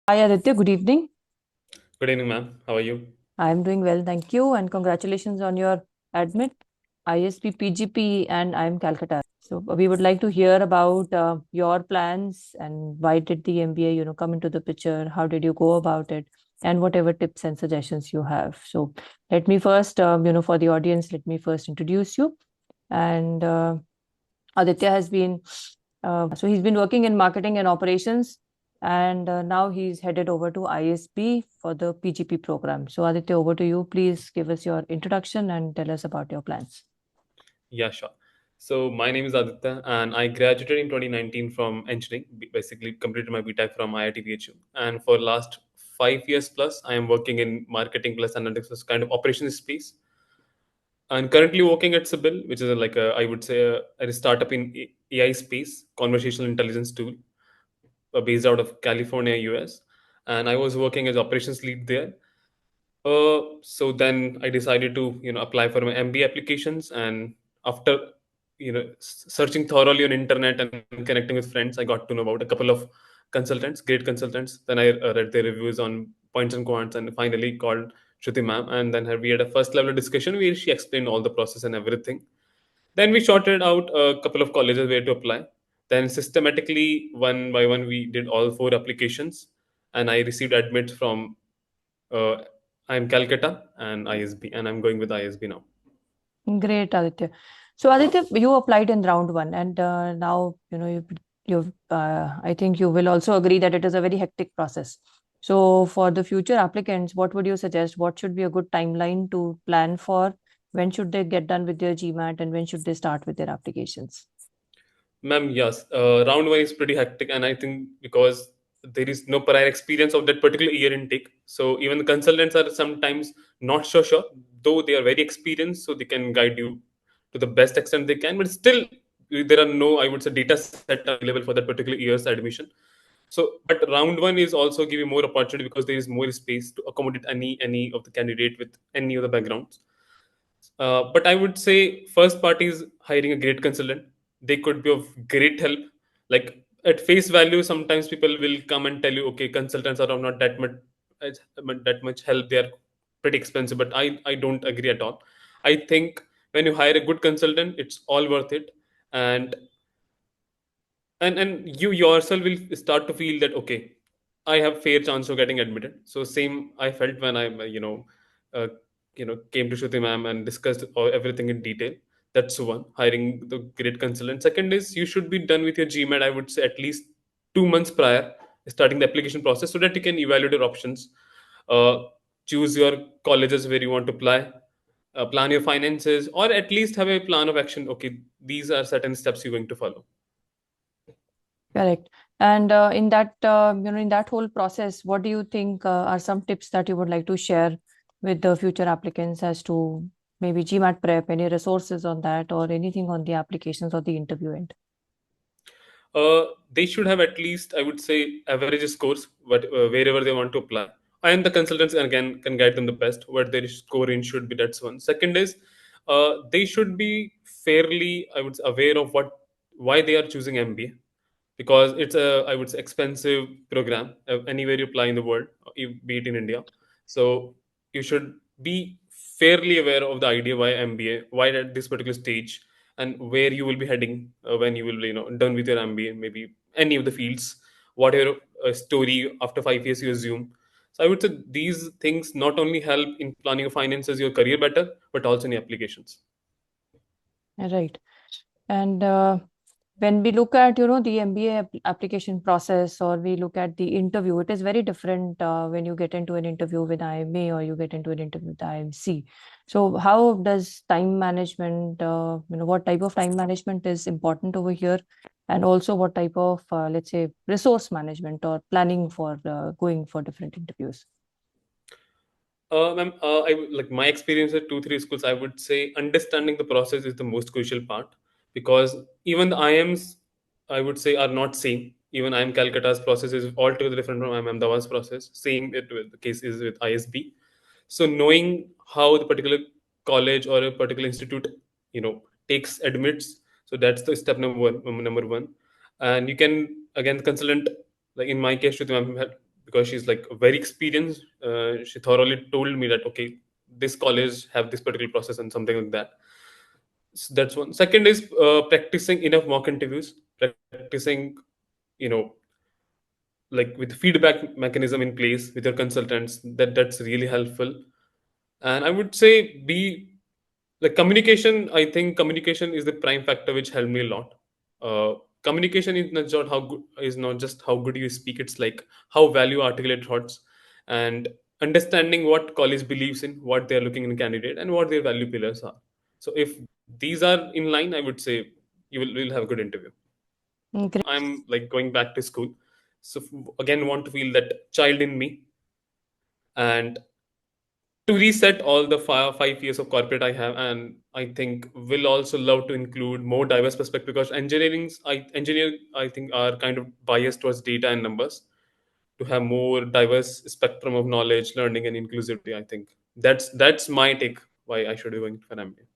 Hi Aditya, good evening. Good evening, ma'am. How are you? I'm doing well, thank you, and congratulations on your admit ISB PGP and IIM Calcutta. So we would like to hear about your plans and why did the MBA, come into the picture? How did you go about it? And whatever tips and suggestions you have. So let me first, for the audience, let me first introduce you. And Aditya has been, so he's been working in marketing and operations, and now he's headed over to ISB for the PGP program. So, Aditya, over to you. Please give us your introduction and tell us about your plans. Yeah, sure. So my name is Aditya, and I graduated in 2019 from engineering. Basically, completed my BTech from IIT BHU, and for last 5 years plus, I am working in marketing plus analytics plus kind of operations space. And currently working at Sibyl, which is like I would say a startup in AI space, conversational intelligence tool, based out of California, US. And I was working as operations lead there. So then I decided to apply for my MBA applications, and after searching thoroughly on internet and connecting with friends, I got to know about a couple of consultants, great consultants. Then I read their reviews on points and quants, and finally called Shruti ma'am, and then we had a first level discussion where she explained all the process and everything. Then we sorted out a couple of colleges where to apply. Then systematically, one by one, we did all four applications, and I received admits from uh, I'm Calcutta and ISB, and I'm going with ISB now. Great, Aditya. So, Aditya, you applied in round one, and now I think you will also agree that it is a very hectic process. So, for the future applicants, what would you suggest? What should be a good timeline to plan for? When should they get done with their GMAT, and when should they start with their applications? Ma'am, yes, round one is pretty hectic, and I think because there is no prior experience of that particular year intake, so even the consultants are sometimes not so sure, though they are very experienced, so they can guide you to the best extent they can. But still, there are no, I would say, data set available for that particular year's admission. So, but round one is also giving more opportunity because there is more space to accommodate any of the candidate with any of the backgrounds. But I would say first part is hiring a great consultant. They could be of great help. Like at face value, sometimes people will come and tell you, okay, consultants are not that much help. They are pretty expensive. But I don't agree at all. I think when you hire a good consultant, it's all worth it. And and you yourself will start to feel that okay, I have fair chance of getting admitted. So same I felt when I uh, came to Shruti ma'am and discussed everything in detail. That's one, hiring the great consultant. Second is you should be done with your GMAT, I would say at least 2 months prior starting the application process, so that you can evaluate your options, uh, choose your colleges where you want to apply, plan your finances, or at least have a plan of action. Okay, these are certain steps you're going to follow. Correct. And in that whole process, what do you think are some tips that you would like to share with the future applicants as to maybe GMAT prep, any resources on that, or anything on the applications or the interview end? They should have at least, I would say, average scores, but wherever they want to apply. And the consultants again can guide them the best. What their score in should be. That's one. Second is, they should be fairly, I would say, aware of why they are choosing MBA, because it's a, I would say, expensive program anywhere you apply in the world, be it in India. So you should be fairly aware of the idea why MBA, why at this particular stage, and where you will be heading when you will done with your MBA, maybe any of the fields, what your story after 5 years you assume. So I would say these things not only help in planning your finances, your career better, but also in your applications. Right. And when we look at, the MBA application process or we look at the interview, it is very different when you get into an interview with IMA or you get into an interview with IMC. So how does time management, what type of time management is important over here? And also what type of, let's say, resource management or planning for going for different interviews? Ma'am, like my experience at 2 3 schools, I would say understanding the process is the most crucial part, because even the IMs, I would say, are not same. Even IIM Calcutta's process is altogether different from IIM Ahmedabad's process. Same it with the case is with ISB. So knowing how the particular college or a particular institute, takes admits. So that's the step number one. And you can again consultant, like in my case, Shruti ma'am, because she's like very experienced. She thoroughly told me that okay, this college have this particular process and something like that. So that's one. Second is practicing enough mock interviews, practicing, you know, like with feedback mechanism in place with your consultants. That's really helpful. And I would say be like communication. I think communication is the prime factor which helped me a lot. Communication is not just how good you speak. It's like how well you articulate thoughts, and understanding what college believes in, what they are looking in a candidate, and what their value pillars are. So if these are in line, I would say will have a good interview. Great. I'm like going back to school, so again want to feel that child in me, and to reset all the 5 years of corporate I have. And I think will also love to include more diverse perspective, because engineer I think are kind of biased towards data and numbers. To have more diverse spectrum of knowledge, learning, and inclusivity, I think that's my take why I should be going for MBA.